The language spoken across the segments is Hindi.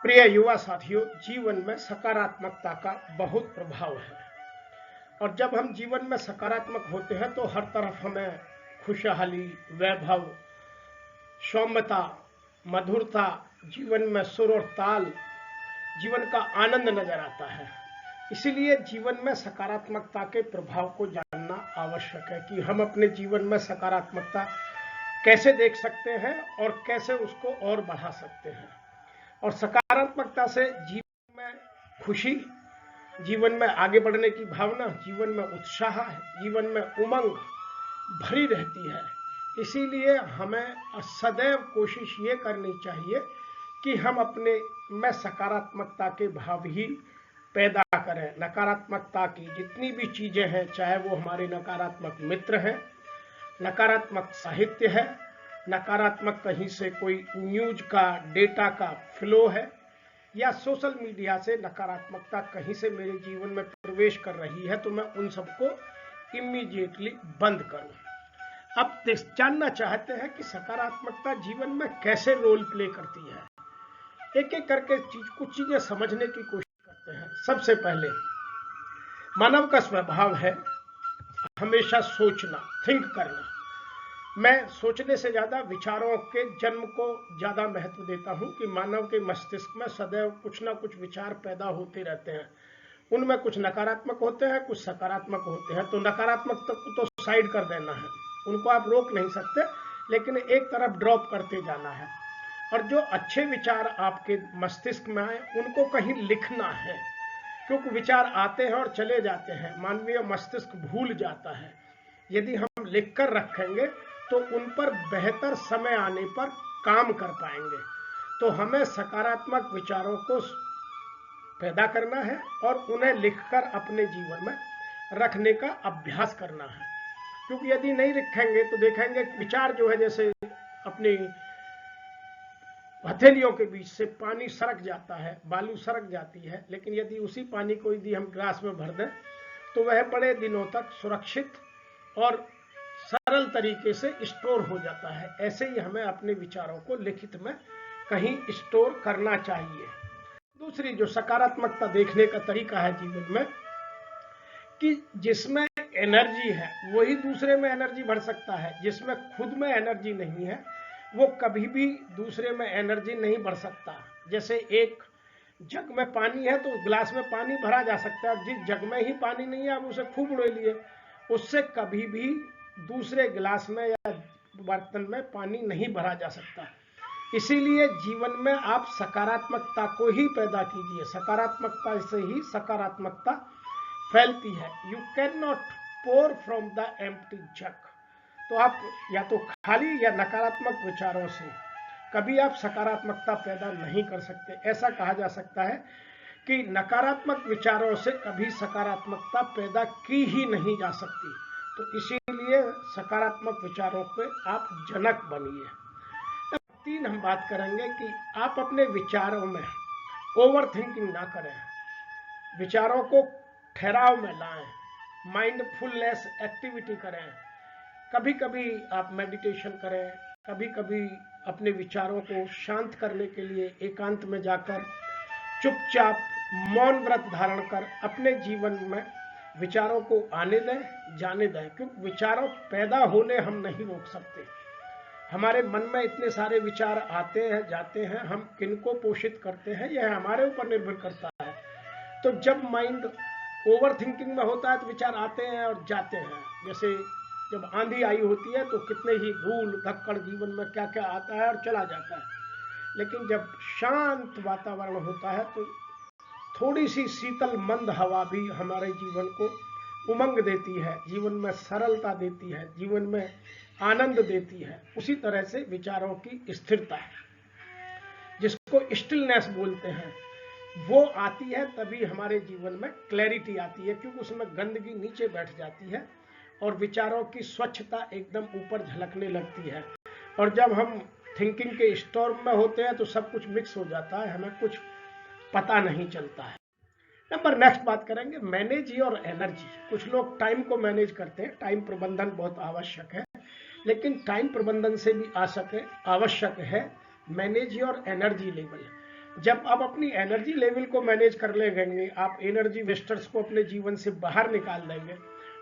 प्रिय युवा साथियों, जीवन में सकारात्मकता का बहुत प्रभाव है। और जब हम जीवन में सकारात्मक होते हैं तो हर तरफ हमें खुशहाली, वैभव, सौम्यता, मधुरता, जीवन में सुर और ताल, जीवन का आनंद नजर आता है। इसीलिए जीवन में सकारात्मकता के प्रभाव को जानना आवश्यक है कि हम अपने जीवन में सकारात्मकता कैसे देख सकते हैं और कैसे उसको और बढ़ा सकते हैं। और सकारात्मकता से जीवन में खुशी, जीवन में आगे बढ़ने की भावना, जीवन में उत्साह, जीवन में उमंग भरी रहती है। इसीलिए हमें सदैव कोशिश ये करनी चाहिए कि हम अपने में सकारात्मकता के भाव ही पैदा करें। नकारात्मकता की जितनी भी चीजें हैं, चाहे वो हमारे नकारात्मक मित्र हैं, नकारात्मक साहित्य है, नकारात्मक कहीं से कोई न्यूज का डेटा का फ्लो है, या सोशल मीडिया से नकारात्मकता कहीं से मेरे जीवन में प्रवेश कर रही है, तो मैं उन सबको इमीडिएटली बंद करूं। अब जानना चाहते हैं कि सकारात्मकता जीवन में कैसे रोल प्ले करती है। एक एक करके कुछ चीजें समझने की कोशिश करते हैं। सबसे पहले, मानव का स्वभाव है हमेशा सोचना, थिंक करना। मैं सोचने से ज्यादा विचारों के जन्म को ज्यादा महत्व देता हूं कि मानव के मस्तिष्क में सदैव कुछ ना कुछ विचार पैदा होते रहते हैं। उनमें कुछ नकारात्मक होते हैं, कुछ सकारात्मक होते हैं। तो नकारात्मक तो साइड कर देना है, उनको आप रोक नहीं सकते, लेकिन एक तरफ ड्रॉप करते जाना है। और जो अच्छे विचार आपके मस्तिष्क में आए उनको कहीं लिखना है, क्योंकि विचार आते हैं और चले जाते हैं, मानवीय मस्तिष्क भूल जाता है। यदि हम लिख कर रखेंगे तो उन पर बेहतर समय आने पर काम कर पाएंगे। तो हमें सकारात्मक विचारों को पैदा करना है और उन्हें लिखकर अपने जीवन में रखने का अभ्यास करना है। क्योंकि यदि नहीं लिखेंगे तो देखेंगे विचार जो है जैसे अपनी हथेलियों के बीच से पानी सरक जाता है, बालू सरक जाती है, लेकिन यदि उसी पानी को यदि हम ग्लास में भर दें तो वह बड़े दिनों तक सुरक्षित और सरल तरीके से स्टोर हो जाता है। ऐसे ही हमें अपने विचारों को लिखित में कहीं स्टोर करना चाहिए। दूसरी जो सकारात्मकता देखने का तरीका है जीवन में, कि जिसमें एनर्जी है वही दूसरे में एनर्जी भर सकता है। जिसमें खुद में एनर्जी नहीं है वो कभी भी दूसरे में एनर्जी नहीं भर सकता। जैसे एक जग में पानी है तो गिलास में पानी भरा जा सकता है, जिस जग में ही पानी नहीं है आप उसे खूब उड़े लिए, उससे कभी भी दूसरे गिलास में या बर्तन में पानी नहीं भरा जा सकता। इसीलिए जीवन में आप सकारात्मकता को ही पैदा कीजिए। सकारात्मकता से ही सकारात्मकता फैलती है। You can not pour from the empty jug. तो आप या तो खाली या नकारात्मक विचारों से कभी आप सकारात्मकता पैदा नहीं कर सकते। ऐसा कहा जा सकता है कि नकारात्मक विचारों से कभी सकारात्मकता पैदा की ही नहीं जा सकती। तो इसीलिए सकारात्मक विचारों पे आप जनक बनिए। अब 3 हम बात करेंगे कि आप अपने विचारों में ओवर थिंकिंग ना करें, विचारों को ठहराव में लाएं, माइंडफुलनेस एक्टिविटी करें। कभी कभी आप मेडिटेशन करें, कभी कभी अपने विचारों को शांत करने के लिए एकांत में जाकर चुपचाप मौन व्रत धारण कर अपने जीवन में विचारों को आने दें, जाने दें। क्योंकि विचारों पैदा होने हम नहीं रोक सकते। हमारे मन में इतने सारे विचार आते हैं, जाते हैं, हम किनको पोषित करते हैं यह हमारे ऊपर निर्भर करता है। तो जब माइंड ओवर थिंकिंग में होता है तो विचार आते हैं और जाते हैं। जैसे जब आंधी आई होती है तो कितने ही धूल धक्कड़ जीवन में क्या क्या आता है और चला जाता है, लेकिन जब शांत वातावरण होता है तो थोड़ी सी शीतल मंद हवा भी हमारे जीवन को उमंग देती है, जीवन में सरलता देती है, जीवन में आनंद देती है। उसी तरह से विचारों की स्थिरता, जिसको स्टिलनेस बोलते हैं, वो आती है तभी हमारे जीवन में क्लैरिटी आती है, क्योंकि उसमें गंदगी नीचे बैठ जाती है और विचारों की स्वच्छता एकदम ऊपर झलकने लगती है। और जब हम थिंकिंग के स्टॉर्म में होते हैं तो सब कुछ मिक्स हो जाता है, हमें कुछ पता नहीं चलता है। नेक्स्ट बात करेंगे मैनेज योर एनर्जी। कुछ लोग टाइम को मैनेज करते हैं, टाइम प्रबंधन बहुत आवश्यक है, लेकिन टाइम प्रबंधन से भी आवश्यक है मैनेज योर एनर्जी लेवल। जब आप अपनी एनर्जी लेवल को मैनेज कर लेंगे, आप एनर्जी वेस्टर्स को अपने जीवन से बाहर निकाल देंगे,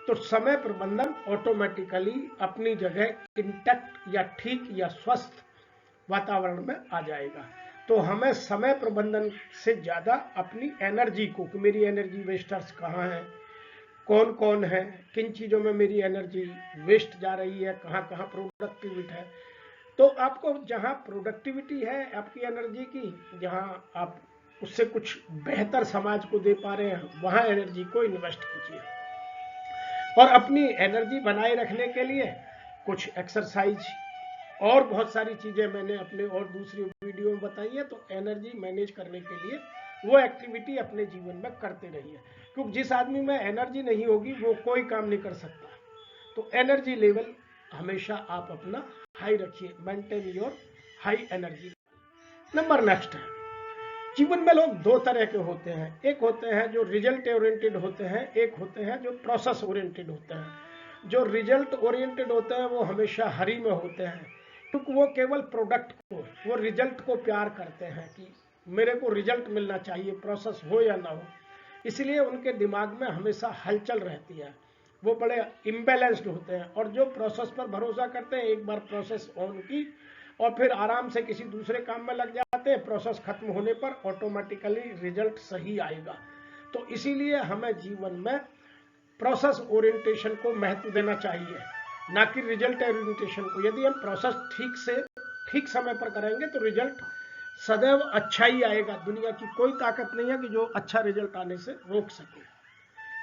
तो समय प्रबंधन ऑटोमेटिकली अपनी जगह इंटैक्ट या ठीक या स्वस्थ वातावरण में आ जाएगा। तो हमें समय प्रबंधन से ज्यादा अपनी एनर्जी को, कि मेरी एनर्जी वेस्टर्स कहाँ हैं, कौन कौन है, किन चीजों में मेरी एनर्जी वेस्ट जा रही है, कहाँ कहाँ प्रोडक्टिविटी है। तो आपको जहां प्रोडक्टिविटी है आपकी एनर्जी की, जहां आप उससे कुछ बेहतर समाज को दे पा रहे हैं, वहां एनर्जी को इन्वेस्ट कीजिए। और अपनी एनर्जी बनाए रखने के लिए कुछ एक्सरसाइज और बहुत सारी चीजें मैंने अपने और दूसरी वीडियो में बताई है। तो एनर्जी मैनेज करने के लिए वो एक्टिविटी अपने जीवन में करते रहिए, क्योंकि जिस आदमी में एनर्जी नहीं होगी वो कोई काम नहीं कर सकता। तो एनर्जी लेवल हमेशा आप अपना हाई रखिए, maintain your high energy. Number next है, जीवन में लोग दो तरह के होते हैं, एक होते हैं जो रिजल्ट ओरिएंटेड होते हैं, एक होते हैं जो प्रोसेस ओरिएंटेड होते हैं। जो रिजल्ट ओरिएंटेड होते हैं वो हमेशा हरी में होते हैं, क्योंकि वो केवल प्रोडक्ट को, वो रिजल्ट को प्यार करते हैं कि मेरे को रिजल्ट मिलना चाहिए, प्रोसेस हो या ना हो। इसलिए उनके दिमाग में हमेशा हलचल रहती है, वो बड़े इम्बैलेंस्ड होते हैं। और जो प्रोसेस पर भरोसा करते हैं, एक बार प्रोसेस ऑन की और फिर आराम से किसी दूसरे काम में लग जाते हैं, प्रोसेस खत्म होने पर ऑटोमेटिकली रिजल्ट सही आएगा। तो इसीलिए हमें जीवन में प्रोसेस ओरिएंटेशन को महत्व देना चाहिए, ना कि रिजल्ट ओरिएंटेशन को। यदि हम प्रोसेस ठीक से ठीक समय पर करेंगे तो रिजल्ट सदैव अच्छा ही आएगा। दुनिया की कोई ताकत नहीं है कि जो अच्छा रिजल्ट आने से रोक सके।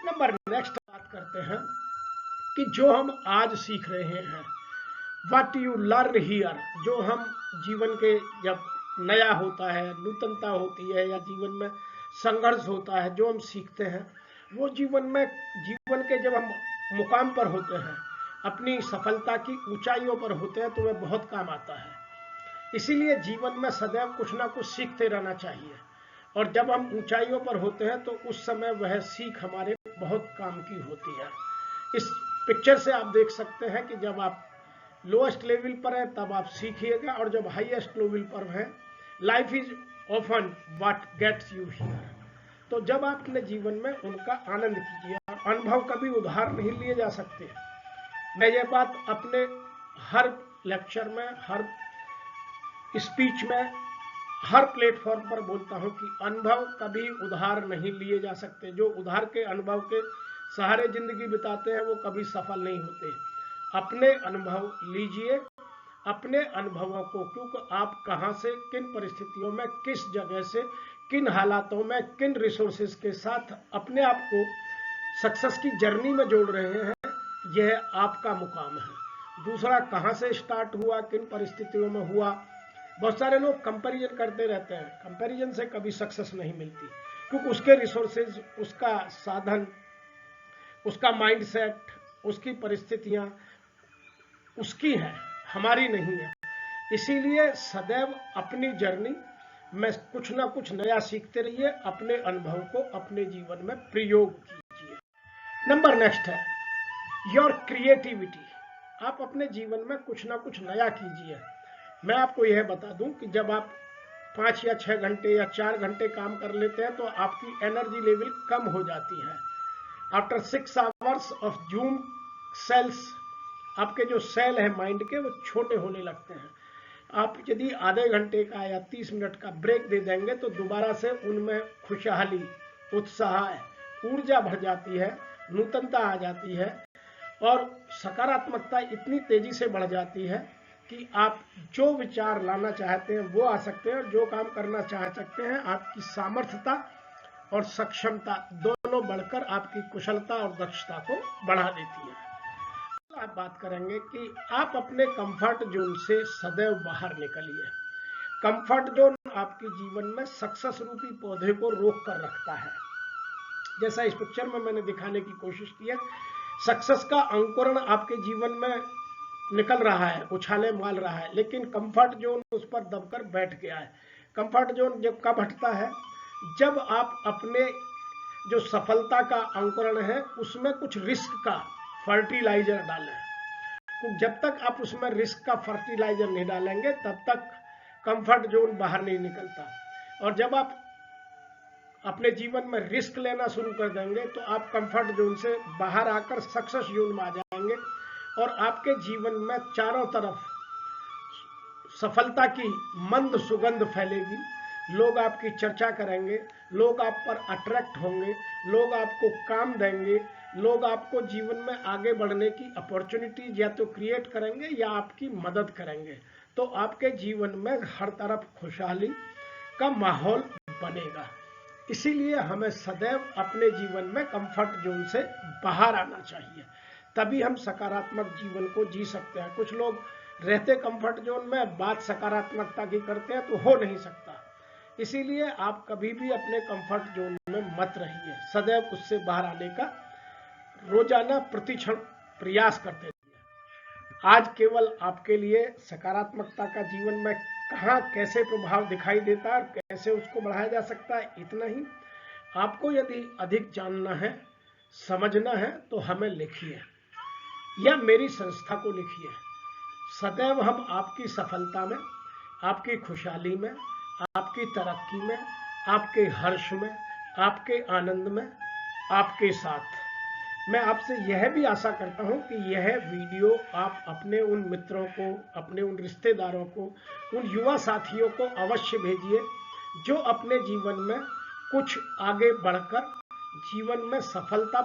नंबर नेक्स्ट बात करते हैं कि जो हम आज सीख रहे हैं, व्हाट यू लर्न हियर, जो हम जीवन के जब नया होता है, नूतनता होती है या जीवन में संघर्ष होता है, जो हम सीखते हैं वो जीवन के जब हम मुकाम पर होते हैं, अपनी सफलता की ऊंचाइयों पर होते हैं, तो वह बहुत काम आता है। इसीलिए जीवन में सदैव कुछ ना कुछ सीखते रहना चाहिए। और जब हम ऊंचाइयों पर होते हैं तो उस समय वह सीख हमारे बहुत काम की होती है। इस पिक्चर से आप देख सकते हैं कि जब आप लोएस्ट लेवल पर है तब आप सीखिएगा, और जब हाईएस्ट लेवल पर है, life is often what gets you here. तो जब आप अपने जीवन में उनका आनंद कीजिए। अनुभव कभी उधार नहीं लिए जा सकते। मैं ये बात अपने हर लेक्चर में, हर स्पीच में, हर प्लेटफॉर्म पर बोलता हूं कि अनुभव कभी उधार नहीं लिए जा सकते। जो उधार के अनुभव के सहारे जिंदगी बिताते हैं वो कभी सफल नहीं होते। अपने अनुभव लीजिए, अपने अनुभवों को, क्योंकि आप कहां से, किन परिस्थितियों में, किस जगह से, किन हालातों में, किन रिसोर्सेज के साथ अपने आप को सक्सेस की जर्नी में जोड़ रहे हैं, यह आपका मुकाम है। दूसरा कहां से स्टार्ट हुआ, किन परिस्थितियों में हुआ। बहुत सारे लोग कंपैरिजन करते रहते हैं, कंपैरिजन से कभी सक्सेस नहीं मिलती, क्योंकि उसके रिसोर्सेज, उसका साधन, उसका माइंडसेट, उसकी परिस्थितियां उसकी हैं, हमारी नहीं है। इसीलिए सदैव अपनी जर्नी में कुछ ना कुछ नया सीखते रहिए, अपने अनुभव को अपने जीवन में प्रयोग कीजिए। नंबर नेक्स्ट है योर क्रिएटिविटी। आप अपने जीवन में कुछ ना कुछ नया कीजिए। मैं आपको यह बता दूं कि जब आप 5 या 6 घंटे या 4 घंटे काम कर लेते हैं तो आपकी एनर्जी लेवल कम हो जाती है। After 6 hours of Zoom sales, आपके जो सेल है माइंड के वो छोटे होने लगते हैं। आप यदि आधे घंटे का या 30 मिनट का ब्रेक दे देंगे तो दोबारा से उनमें खुशहाली, उत्साह, ऊर्जा भर जाती है, नूतनता आ जाती है और सकारात्मकता इतनी तेजी से बढ़ जाती है कि आप जो विचार लाना चाहते हैं वो आ सकते हैं, और जो काम करना चाह सकते हैं आपकी सामर्थ्यता और सक्षमता दोनों बढ़कर आपकी कुशलता और दक्षता को बढ़ा देती है। आप बात करेंगे कि आप अपने कंफर्ट जोन से सदैव बाहर निकलिए। कंफर्ट जोन आपके जीवन में सक्सेस रूपी पौधे को रोक कर रखता है। जैसा इस पिक्चर में मैंने दिखाने की कोशिश की है, सक्सेस का अंकुरण आपके जीवन में निकल रहा है, उछाले मार रहा है, लेकिन कंफर्ट जोन उस पर दबकर बैठ गया है। कंफर्ट जोन जब कब हटता है, जब आप अपने जो सफलता का अंकुरण है उसमें कुछ रिस्क का फर्टिलाइजर डालें। तो जब तक आप उसमें रिस्क का फर्टिलाइजर नहीं डालेंगे तब तक कंफर्ट जोन बाहर नहीं निकलता। और जब आप अपने जीवन में रिस्क लेना शुरू कर देंगे तो आप कंफर्ट जोन से बाहर आकर सक्सेस जोन में आ जाएंगे और आपके जीवन में चारों तरफ सफलता की मंद सुगंध फैलेगी। लोग आपकी चर्चा करेंगे, लोग आप पर अट्रैक्ट होंगे, लोग आपको काम देंगे, लोग आपको जीवन में आगे बढ़ने की अपॉर्चुनिटी या तो क्रिएट करेंगे या आपकी मदद करेंगे। तो आपके जीवन में हर तरफ खुशहाली का माहौल बनेगा। इसीलिए हमें सदैव अपने जीवन में कंफर्ट जोन से बाहर आना चाहिए, तभी हम सकारात्मक जीवन को जी सकते हैं। कुछ लोग रहते कंफर्ट जोन में, बात सकारात्मकता की करते हैं तो हो नहीं सकता। इसीलिए आप कभी भी अपने कंफर्ट जोन में मत रहिए, सदैव उससे बाहर आने का रोजाना प्रतिक्षण प्रयास करते रहिए। आज केवल आपके लिए सकारात्मकता का जीवन में कहाँ कैसे प्रभाव दिखाई देता है और कैसे उसको बढ़ाया जा सकता है, इतना ही। आपको यदि अधिक जानना है, समझना है तो हमें लिखिए या मेरी संस्था को लिखिए। सदैव हम आपकी सफलता में, आपकी खुशहाली में, आपकी तरक्की में, आपके हर्ष में, आपके आनंद में आपके साथ। मैं आपसे यह भी आशा करता हूं कि यह वीडियो आप अपने उन मित्रों को, अपने उन रिश्तेदारों को, उन युवा साथियों को अवश्य भेजिए जो अपने जीवन में कुछ आगे बढ़कर जीवन में सफलता